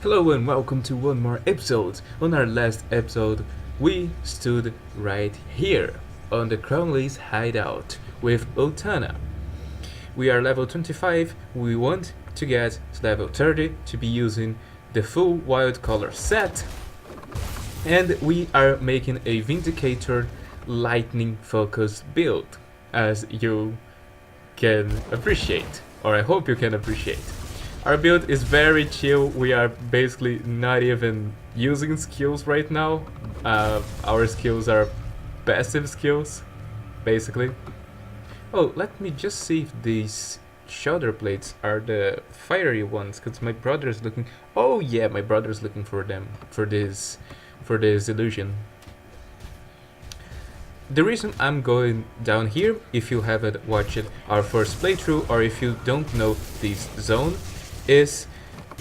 Hello and welcome to one more episode. On our last episode, we stood right here on the Cronley's hideout with Otana. We are level 25, we want to get to level 30 to be using the full wild color set, and we are making a Vindicator lightning focused build, as you can appreciate, or I hope you can appreciate. Our build is very chill. We are basically not even using skills right now. Our skills are passive skills, basically. Oh, let me just see if these shoulder plates are the fiery ones, because my brother is looking. Oh yeah, my brother is looking for them for this illusion. The reason I'm going down here, if you haven't watched our first playthrough or if you don't know this zone, is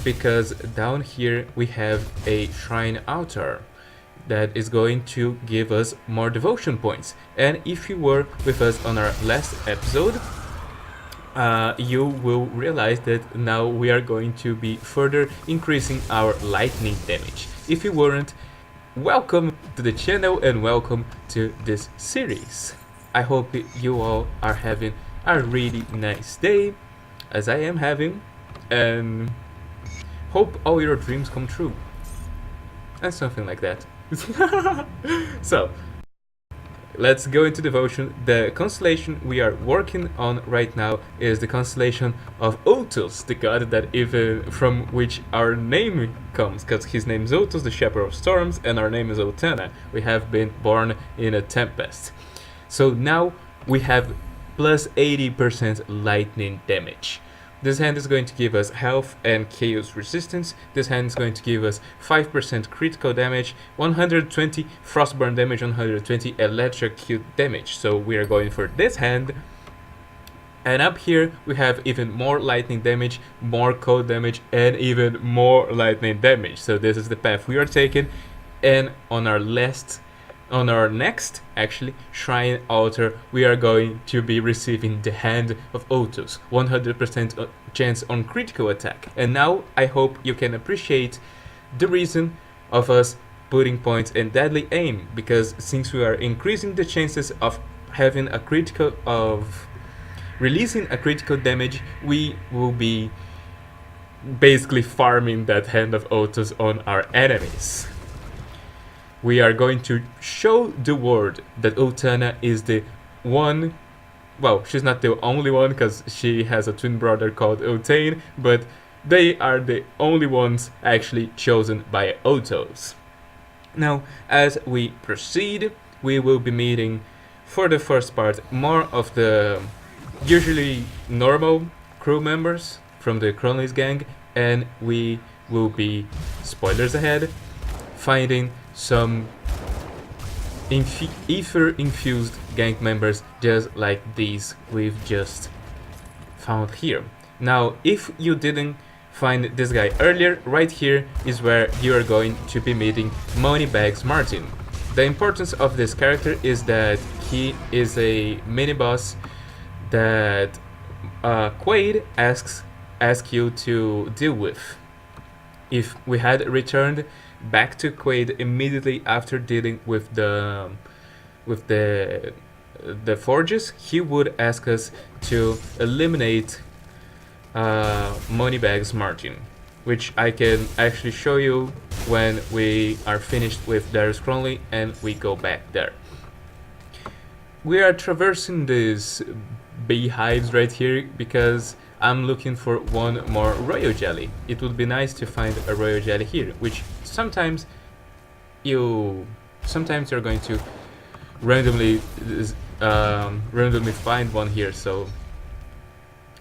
because down here we have a shrine altar that is going to give us more devotion points. And if you were with us on our last episode, you will realize that now we are going to be further increasing our lightning damage. If you weren't, welcome to the channel and welcome to this series. I hope you all are having a really nice day, as I am having, and hope all your dreams come true, and something like that. So, let's go into devotion. The constellation we are working on right now is the constellation of Ultos, the god that even from which our name comes, because his name is Ultos, the Shepherd of Storms, and our name is Otana. We have been born in a tempest. So now we have plus 80% lightning damage. This hand is going to give us health and chaos resistance. This hand is going to give us 5% critical damage, 120 frostburn damage, 120 electrocute damage. So we are going for this hand. And up here we have even more lightning damage, more cold damage, and even more lightning damage. So this is the path we are taking. And on our next shrine altar, we are going to be receiving the hand of Ultos, 100% chance on critical attack. And now I hope you can appreciate the reason of us putting points in deadly aim, because since we are increasing the chances of having a critical releasing a critical damage, we will be basically farming that hand of Ultos on our enemies. We are going to show the world that Otana is the one. Well, she's not the only one, because she has a twin brother called Otane, but they are the only ones actually chosen by Ultos. Now, as we proceed, we will be meeting, for the first part, more of the usually normal crew members from the Cronley's gang, and we will be, spoilers ahead, finding some ether-infused gang members just like these we've just found here. Now, if you didn't find this guy earlier, right here is where you are going to be meeting Moneybags Martin. The importance of this character is that he is a mini-boss that Quaid asks you to deal with. If we had returned back to Quaid immediately after dealing with the forges, he would ask us to eliminate Moneybags Martin, which I can actually show you when we are finished with Darius Cronley and we go back there. We are traversing these beehives right here because I'm looking for one more royal jelly. It would be nice to find a royal jelly here, which sometimes you're going to randomly find one here. So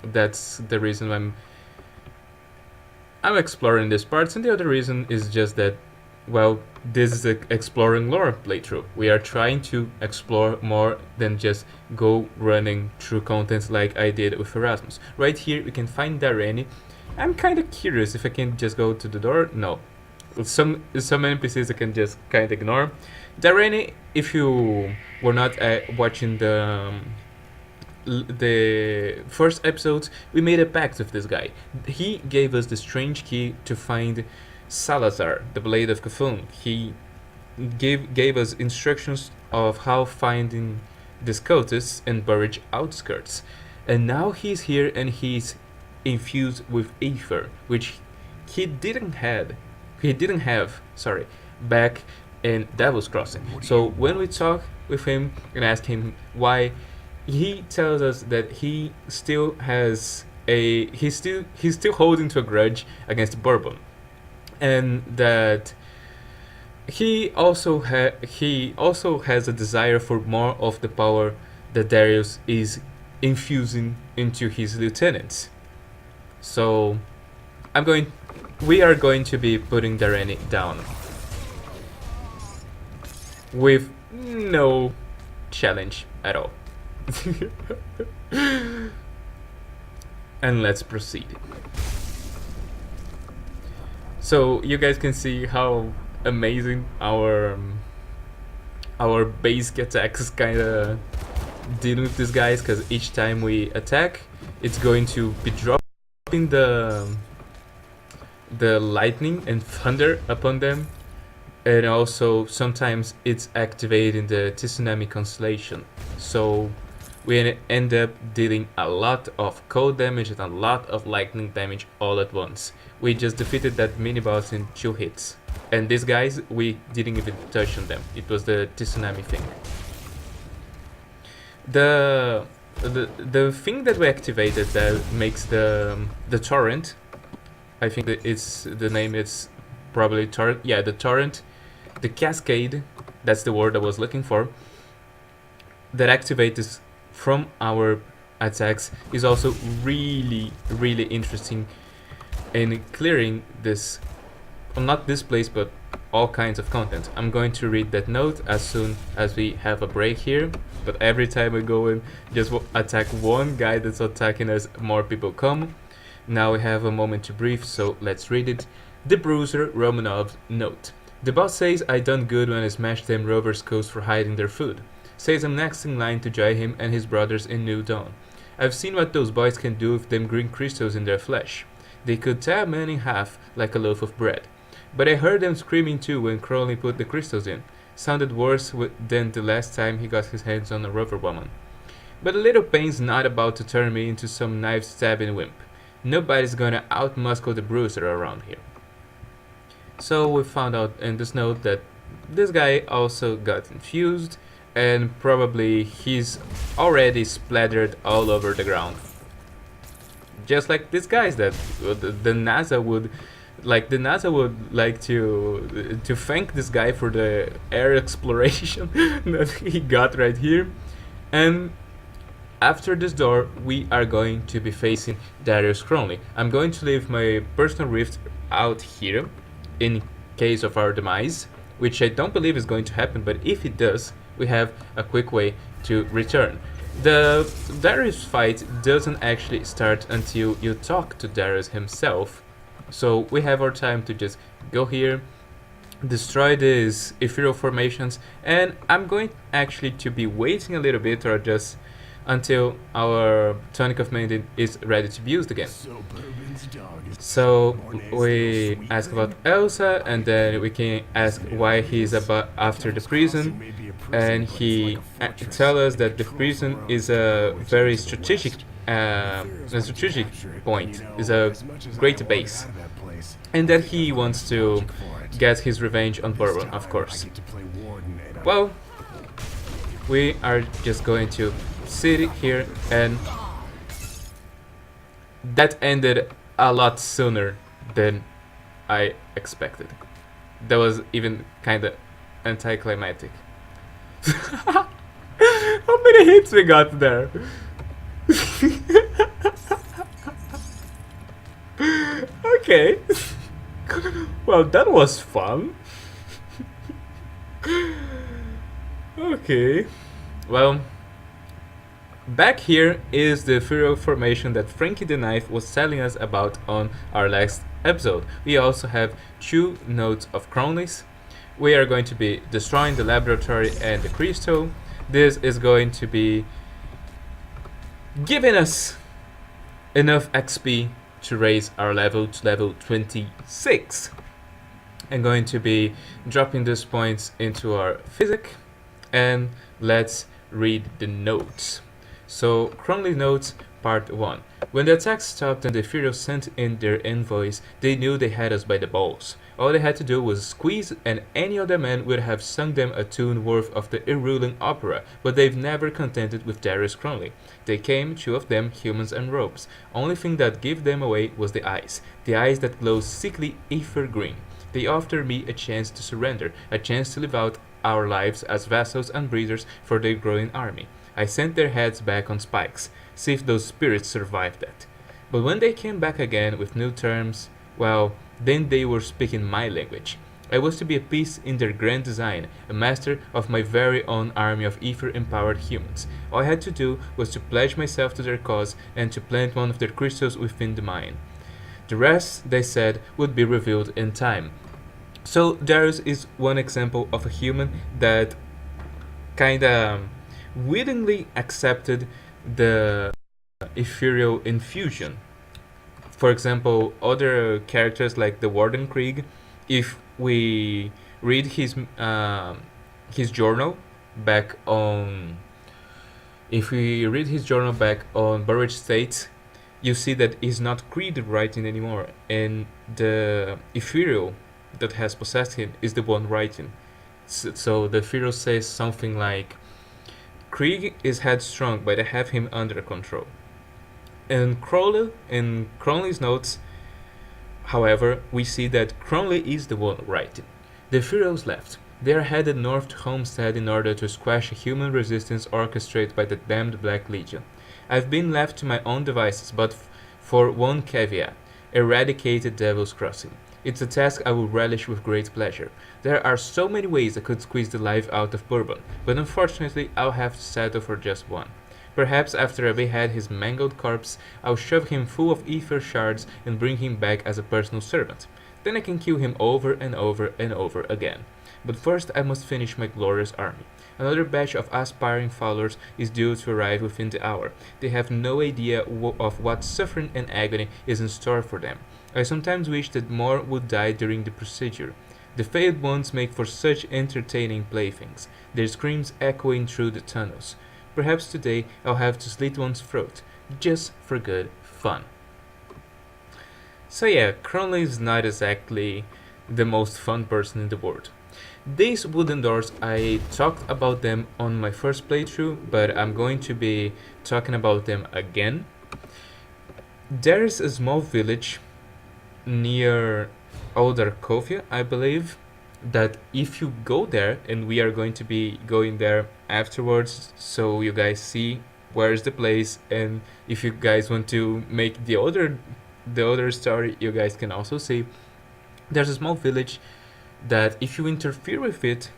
that's the reason I'm exploring these parts, and the other reason is just that, well, this is an exploring lore playthrough. We are trying to explore more than just go running through contents like I did with Erasmus. Right here we can find Dareni. I'm kind of curious if I can just go to the door. No. Some NPCs I can just kind of ignore. Dareni, if you were not watching the first episodes, we made a pact with this guy. He gave us the strange key to find Salazar, the Blade of Cthulhu. He gave us instructions of how finding these cultists in Burridge outskirts. And now he's here and he's infused with ether, which he didn't have, back in Devil's Crossing. So when we talk with him and ask him why, he tells us that he still has he's still holding to a grudge against Bourbon, and that he also has a desire for more of the power that Darius is infusing into his lieutenants. So we are going to be putting Dareni down with no challenge at all. And let's proceed. So you guys can see how amazing our basic attacks kind of dealing with these guys, because each time we attack, it's going to be dropping the lightning and thunder upon them, and also sometimes it's activating the tsunami constellation. So we end up dealing a lot of cold damage and a lot of lightning damage all at once. We just defeated that mini boss in 2 hits. And these guys, we didn't even touch on them. It was the tsunami thing. The thing that we activated that makes the torrent, I think that it's the name, it's probably torrent. Yeah, the torrent, the cascade, that's the word I was looking for, that activates from our attacks, is also really interesting in clearing this, well, not this place, but all kinds of content. I'm going to read that note as soon as we have a break here, but every time we go in, just attack one guy that's attacking us, more people come. Now we have a moment to breathe, so let's read it. The Bruiser Romanov's note. The boss says I done good when I smashed them rovers' skulls for hiding their food. Says I'm next in line to join him and his brothers in New Dawn. I've seen what those boys can do with them green crystals in their flesh. They could tear a man in half like a loaf of bread. But I heard them screaming too when Cronley put the crystals in. Sounded worse than the last time he got his hands on a rover woman. But a little pain's not about to turn me into some knife-stabbing wimp. Nobody's gonna out-muscle the Bruiser around here. So we found out in this note that this guy also got infused, and probably he's already splattered all over the ground. Just like these guys that the NASA would like to thank this guy for the air exploration that he got right here. And after this door, we are going to be facing Darius Cronley. I'm going to leave my personal rift out here in case of our demise, which I don't believe is going to happen, but if it does, we have a quick way to return. The Darius fight doesn't actually start until you talk to Darius himself, so we have our time to just go here, destroy these ethereal formations, and I'm going actually to be waiting a little bit, or just until our Tonic of Mending is ready to be used again. So we ask about Elsa, and then we can ask why he's after the prison, and he tells us that the prison is a very strategic point, is a great base, and that he wants to get his revenge on Bourbon, of course. Well, we are just going to sit here, and that ended a lot sooner than I expected. That was even kind of anticlimactic. How many hits we got there? Okay. Well, that was fun. Okay. Well, back here is the ethereal formation that Frankie the Knife was telling us about on our last episode. We also have 2 notes of Cronley's. We are going to be destroying the laboratory and the crystal. This is going to be giving us enough XP to raise our level to level 26. I'm going to be dropping these points into our physic, and let's read the notes. So, Cronley notes Part 1. When the attack stopped and the Furios sent in their envoys, they knew they had us by the balls. All they had to do was squeeze, and any other man would have sung them a tune worth of the Irulan opera, but they've never contented with Darius Cronley. They came, 2 of them, humans and robes. Only thing that gave them away was the eyes that glow sickly ether green. They offered me a chance to surrender, a chance to live out our lives as vassals and breeders for their growing army. I sent their heads back on spikes, see if those spirits survived that. But when they came back again with new terms, well, then they were speaking my language. I was to be a piece in their grand design, a master of my very own army of ether-empowered humans. All I had to do was to pledge myself to their cause and to plant one of their crystals within the mine. The rest, they said, would be revealed in time. So Darius is one example of a human that kinda willingly accepted the ethereal infusion. For example, other characters like the Warden Krieg, if we read his journal back on Burridge State, you see that he's not Krieg writing anymore, and the ethereal that has possessed him is the one writing. So the ethereal says something like, Krieg is headstrong, but I have him under control. In Cronley's notes, however, we see that Cronley is the one writing. The Ethereals left. They are headed north to Homestead in order to squash a human resistance orchestrated by the damned Black Legion. I've been left to my own devices, but for one caveat: eradicate Devil's Crossing. It's a task I will relish with great pleasure. There are so many ways I could squeeze the life out of Bourbon, but unfortunately I'll have to settle for just one. Perhaps after I behead his mangled corpse, I'll shove him full of ether shards and bring him back as a personal servant. Then I can kill him over and over and over again. But first I must finish my glorious army. Another batch of aspiring followers is due to arrive within the hour. They have no idea of what suffering and agony is in store for them. I sometimes wish that more would die during the procedure. The failed ones make for such entertaining playthings, their screams echoing through the tunnels. Perhaps today I'll have to slit one's throat, just for good fun. So yeah, Cronley is not exactly the most fun person in the world. These wooden doors, I talked about them on my first playthrough, but I'm going to be talking about them again. There is a small village near Arkovian, I believe, that if you go there, and we are going to be going there afterwards, so you guys see where is the place, and if you guys want to make the other story, you guys can also see. There's a small village that if you interfere with it,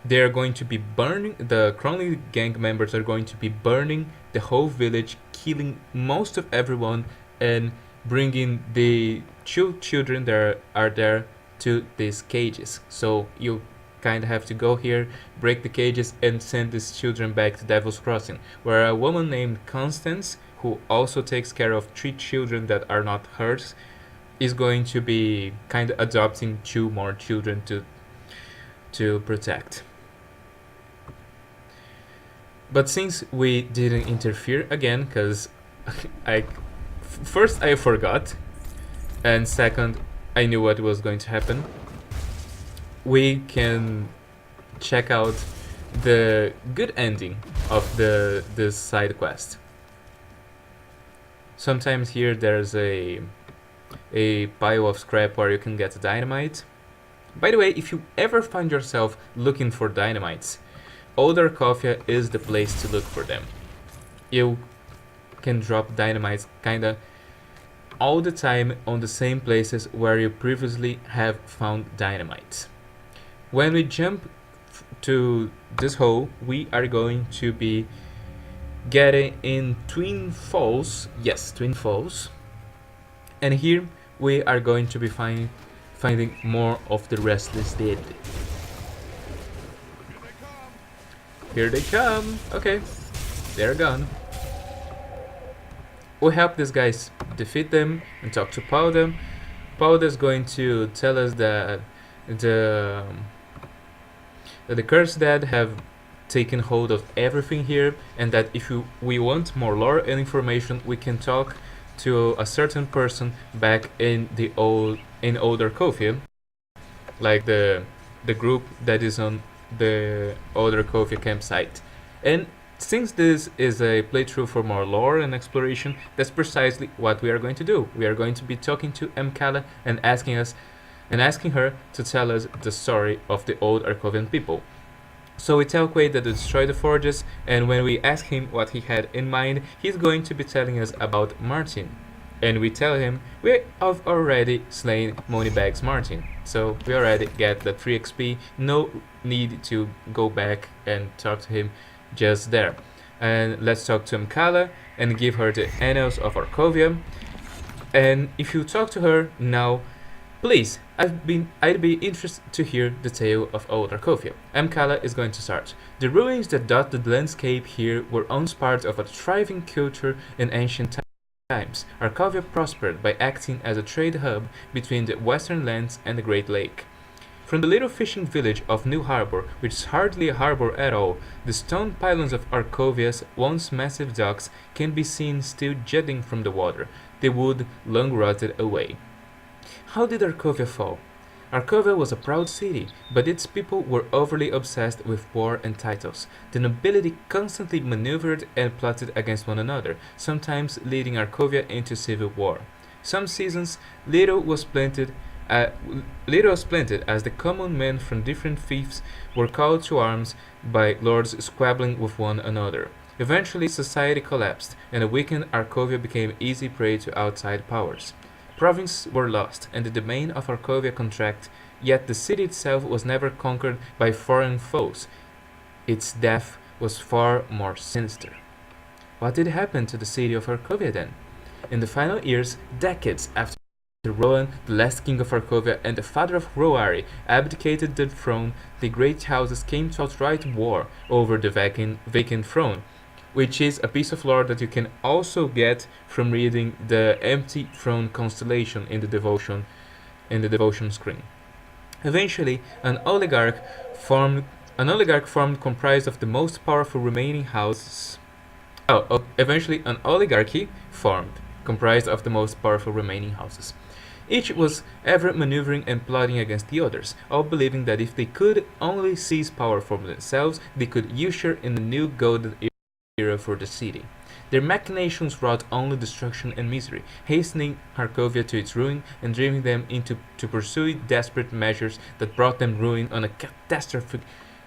they're going to be burning, the Cronley gang members are going to be burning the whole village, killing most of everyone, and bringing the children that are there to these cages. So you kind of have to go here, break the cages, and send these children back to Devil's Crossing, where a woman named Constance, who also takes care of 3 children that are not hers, is going to be kind of adopting 2 more children to protect. But since we didn't interfere again, because first I forgot, and second I knew what was going to happen, we can check out the good ending of this side quest. Sometimes here there's a pile of scrap where you can get dynamite. By the way, if you ever find yourself looking for dynamites, Old Arkovian is the place to look for them. You can drop dynamites kinda all the time on the same places where you previously have found dynamites. When we jump to this hole, we are going to be getting in Twin Falls. Yes, Twin Falls. And here we are going to be finding more of the Restless Dead. Here they come! Okay, they're gone. We'll help these guys defeat them and talk to Powder. Paul is going to tell us that the that the cursed dead have taken hold of everything here, and that if we want more lore and information, we can talk to a certain person back in old Arkovian, like the group that is on the old Arkovia campsite. And since this is a playthrough for more lore and exploration, that's precisely what we are going to do. We are going to be talking to Mkala and asking her to tell us the story of the old Arkovian people. So we tell Quaid that to destroy the forges, and when we ask him what he had in mind, he's going to be telling us about Martin. And we tell him we have already slain Moneybags Martin, so we already get the 3 XP, no need to go back and talk to him just there. And let's talk to Mkala and give her the annals of Arkovia. And if you talk to her now, please, I'd be interested to hear the tale of old Arkovia. Mkala is going to start. The ruins that dot the landscape here were once part of a thriving culture in ancient times. Arkovia prospered by acting as a trade hub between the western lands and the Great Lake. From the little fishing village of New Harbor, which is hardly a harbor at all, the stone pylons of Arkovia's once massive docks can be seen still jutting from the water, the wood long rotted away. How did Arkovia fall? Arkovia was a proud city, but its people were overly obsessed with war and titles. The nobility constantly maneuvered and plotted against one another, sometimes leading Arkovia into civil war. Some seasons, little was planted as the common men from different fiefs were called to arms by lords squabbling with one another. Eventually, society collapsed, and a weakened Arkovia became easy prey to outside powers. Provinces were lost, and the domain of Arkovia contracted, yet the city itself was never conquered by foreign foes. Its death was far more sinister. What did happen to the city of Arkovia then? In the final years, decades after Rohan, the last king of Arkovia and the father of Roari, abdicated the throne, the great houses came to outright war over the vacant throne, which is a piece of lore that you can also get from reading the Empty Throne constellation in the devotion screen. Eventually, an oligarch formed comprised of the most powerful remaining houses. Eventually an oligarchy formed, comprised of the most powerful remaining houses. Each was ever maneuvering and plotting against the others, all believing that if they could only seize power for themselves, they could usher in a new golden era for the city. Their machinations wrought only destruction and misery, hastening Arkovia to its ruin and driving them to pursue desperate measures that brought them ruin on a catastrophic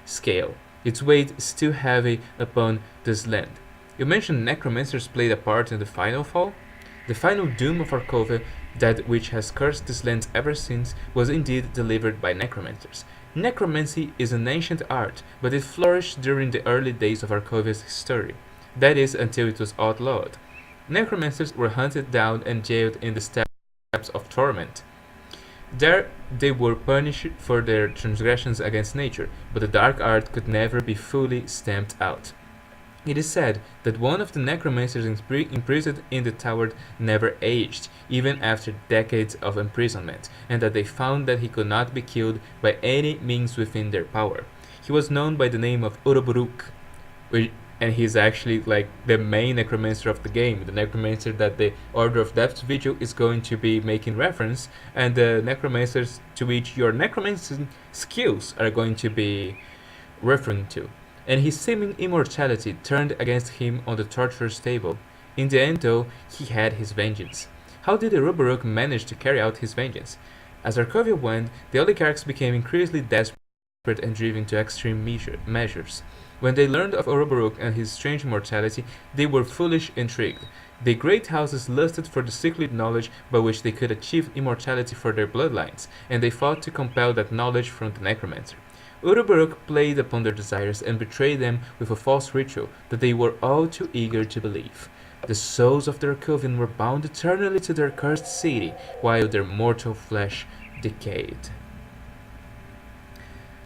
scale. Its weight is still heavy upon this land. You mentioned necromancers played a part in the final fall? The final doom of Arkovia, that which has cursed this land ever since, was indeed delivered by necromancers. Necromancy is an ancient art, but it flourished during the early days of Arkovia's history. That is, until it was outlawed. Necromancers were hunted down and jailed in the steppes of Torment. There they were punished for their transgressions against nature, but the dark art could never be fully stamped out. It is said that one of the necromancers imprisoned in the tower never aged, even after decades of imprisonment, and that they found that he could not be killed by any means within their power. He was known by the name of Uroburuk, and he's actually like the main necromancer of the game, the necromancer that the Order of Death's Vigil is going to be making reference, and the necromancers to which your necromancy skills are going to be referring to. And his seeming immortality turned against him on the torturer's table. In the end, though, he had his vengeance. How did Uroburuk manage to carry out his vengeance? As Arkovia went, the oligarchs became increasingly desperate and driven to extreme measures. When they learned of Uroburuk and his strange immortality, they were foolish intrigued. The great houses lusted for the secret knowledge by which they could achieve immortality for their bloodlines, and they fought to compel that knowledge from the necromancer. Uroburuk played upon their desires and betrayed them with a false ritual that they were all too eager to believe. The souls of the Arkovian were bound eternally to their cursed city, while their mortal flesh decayed.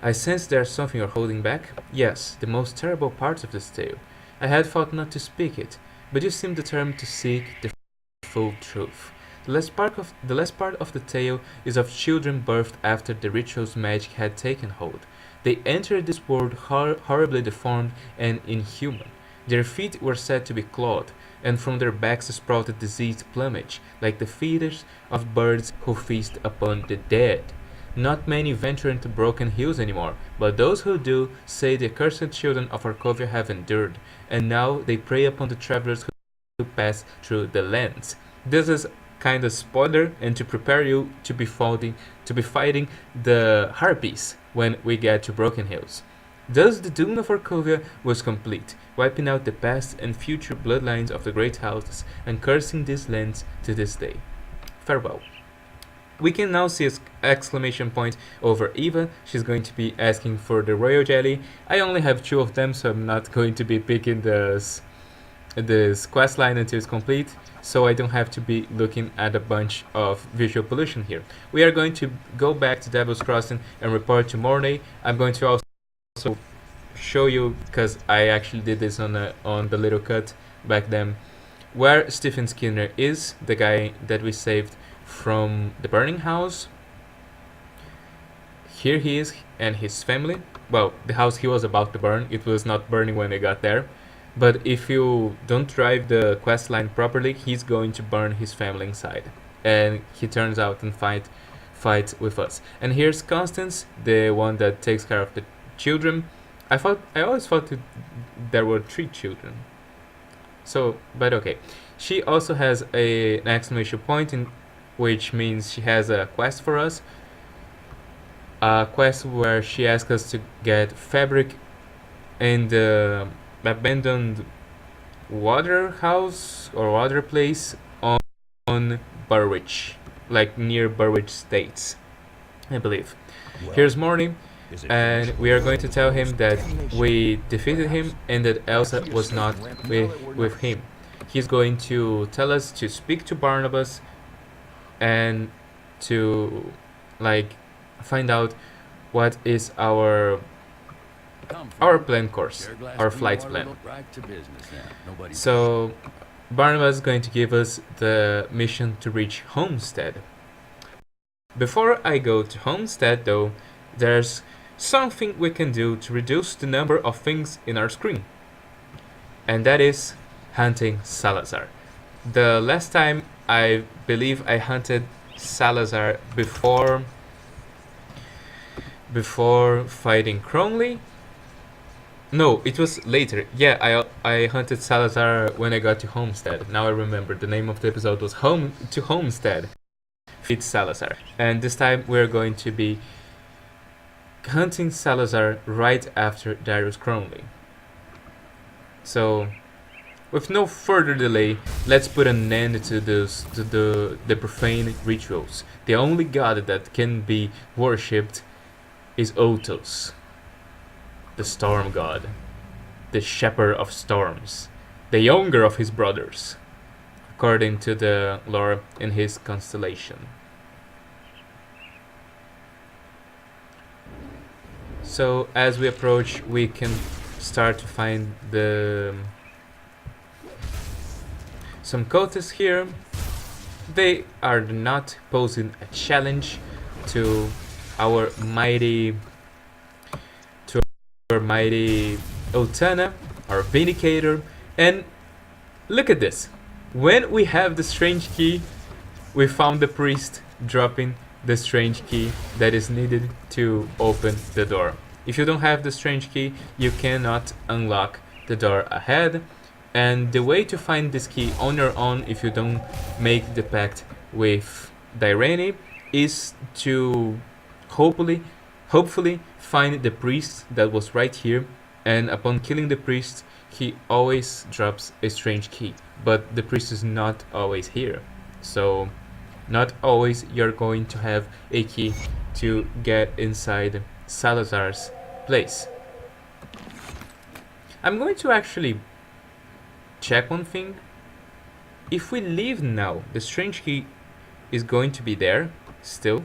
I sense there's something you're holding back. Yes, the most terrible part of this tale. I had thought not to speak it, but you seem determined to seek the full truth. The last part of the tale is of children birthed after the ritual's magic had taken hold. They entered this world horribly deformed and inhuman. Their feet were said to be clawed, and from their backs sprouted diseased plumage, like the feathers of birds who feast upon the dead. Not many venture into Broken Hills anymore, but those who do say the accursed children of Arkovia have endured, and now they prey upon the travelers who pass through the lands. This is kind of spoiler, and to prepare you to be fighting the harpies when we get to Broken Hills. Thus the doom of Arkovia was complete, wiping out the past and future bloodlines of the great houses and cursing these lands to this day. Farewell. We can now see an exclamation point over Eva. She's going to be asking for the royal jelly. I only have 2 of them, so I'm not going to be picking this quest line until it's complete, so I don't have to be looking at a bunch of visual pollution here. We are going to go back to Devil's Crossing and report to Mornay. I'm going to also show you, because I actually did this on the little cut back then, where Stephen Skinner is, the guy that we saved from the burning house. Here he is and his family. Well, the house he was about to burn, it was not burning when they got there, but if you don't drive the quest line properly, he's going to burn his family inside, and he turns out and fights with us. And here's Constance, the one that takes care of the children. I always thought there were 3 children, so, but okay. She also has an exclamation point, which means she has a quest for us. A quest where she asks us to get fabric in the abandoned water house or water place on Burwich, like near Burwich States, I believe. Well, here's Morning, and we are going to tell him that we defeated him and that Elsa was not with him. He's going to tell us to speak to Barnabas and to find out what is our plan course, our flight plan. So Barnabas is going to give us the mission to reach Homestead. Before I go to Homestead though, there's something we can do to reduce the number of things in our screen, and that is hunting Salazar. The last time I believe I hunted Salazar before fighting Cronley. No, it was later. Yeah, I hunted Salazar when I got to Homestead. Now I remember, the name of the episode was Home to Homestead. Feed Salazar. And this time we're going to be hunting Salazar right after Darius Cronley. So, with no further delay, let's put an end to the profane rituals. The only god that can be worshipped is Ultos, the storm god, the shepherd of storms, the younger of his brothers, according to the lore in his constellation. So as we approach, we can start to find some cultists here. They are not posing a challenge to our mighty Otana, our Vindicator. And look at this. When we have the strange key, we found the priest dropping the strange key that is needed to open the door. If you don't have the strange key, you cannot unlock the door ahead. And the way to find this key on your own, if you don't make the pact with Dairene, is to hopefully find the priest that was right here, and upon killing the priest, he always drops a strange key. But the priest is not always here, so not always you're going to have a key to get inside Salazar's place. I'm going to actually check one thing. If we leave now, the strange key is going to be there still.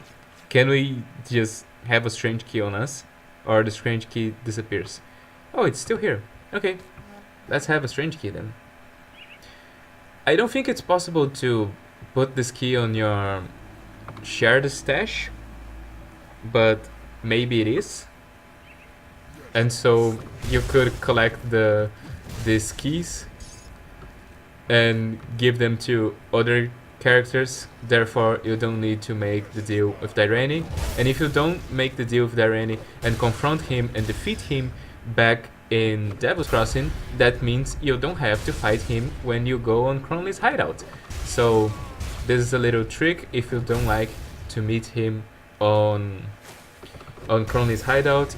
Can we just have a strange key on us, or the strange key disappears? Oh, it's still here. Okay, let's have a strange key then. I don't think it's possible to put this key on your shared stash, but maybe it is. And so you could collect these keys and give them to other characters, therefore you don't need to make the deal with Direni. And if you don't make the deal with Direni and confront him and defeat him back in Devil's Crossing, that means you don't have to fight him when you go on Cronley's hideout. So this is a little trick if you don't like to meet him on Cronley's hideout,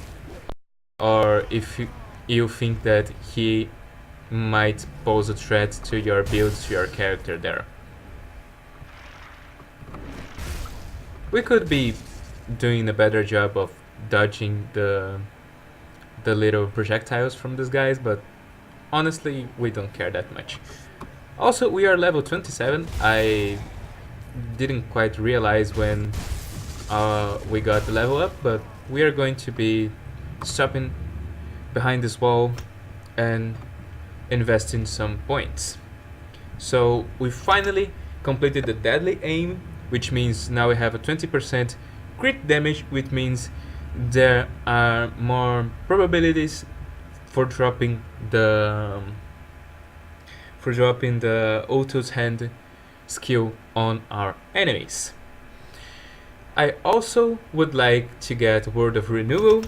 or if you think that he might pose a threat to your build, to your character there. We could be doing a better job of dodging the little projectiles from these guys, but honestly we don't care that much. Also, we are level 27. I didn't quite realize when we got the level up, but we are going to be stopping behind this wall and investing some points. So we finally completed the deadly aim, which means now we have a 20% crit damage, which means there are more probabilities for dropping the Ultos hand skill on our enemies. I also would like to get Word of Renewal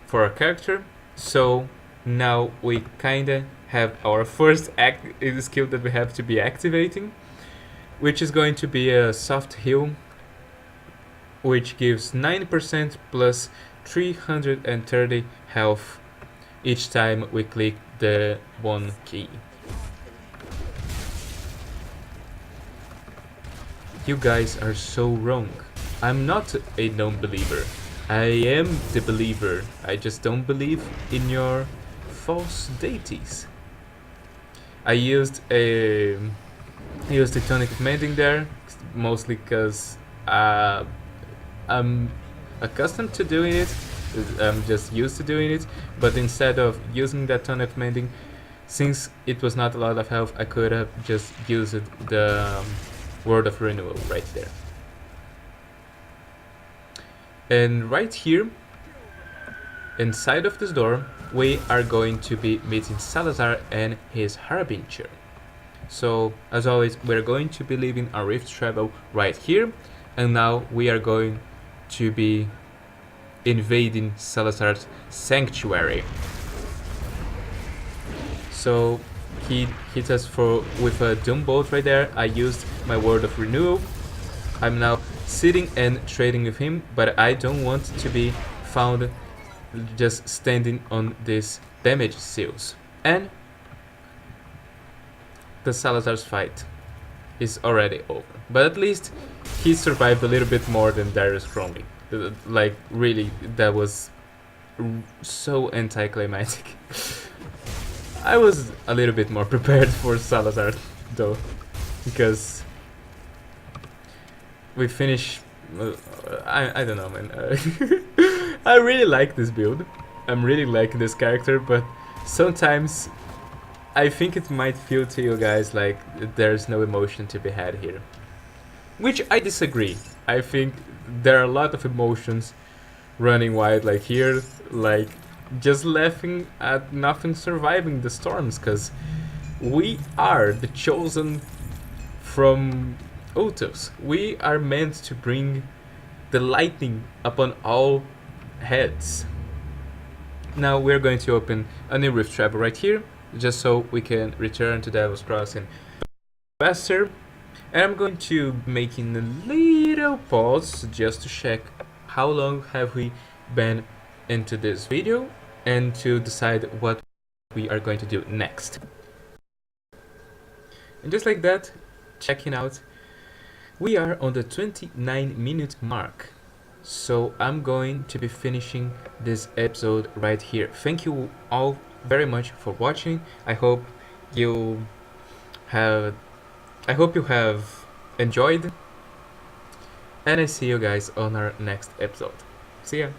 for our character, so now we kinda have our first skill that we have to be activating, which is going to be a soft heal, which gives 9% plus 330 health each time we click the one key. You guys are so wrong. I'm not a non-believer. I am the believer. I just don't believe in your false deities. I used a tonic of mending there, mostly because I'm accustomed to doing it. I'm just used to doing it. But instead of using that tonic of mending, since it was not a lot of health, I could have just used the Word of Renewal right there. And right here, inside of this door, we are going to be meeting Salazar and his Harbinger. So, as always, we're going to be leaving our rift travel right here, and now we are going to be invading Salazar's sanctuary. So, he hit us with a Doom Bolt right there. I used my Word of Renewal. I'm now sitting and trading with him, but I don't want to be found just standing on these damage seals. And the Salazar's fight is already over, but at least he survived a little bit more than Darius Cronley. Like, really, that was so anticlimactic. I was a little bit more prepared for Salazar though, because we finish. I don't know, man. I really like this build. I'm really liking this character, but sometimes I think it might feel to you guys like there's no emotion to be had here, which I disagree. I think there are a lot of emotions running wild, like here, like just laughing at nothing surviving the storms, because we are the chosen from Ultos. We are meant to bring the lightning upon all heads. Now we're going to open a new rift travel right here, just so we can return to Devil's Crossing faster. And I'm going to make a little pause just to check how long have we been into this video and to decide what we are going to do next. And just like that, checking out, we are on the 29-minute mark. So I'm going to be finishing this episode right here. Thank you all very much for watching. I hope you have enjoyed, and I see you guys on our next episode. See ya.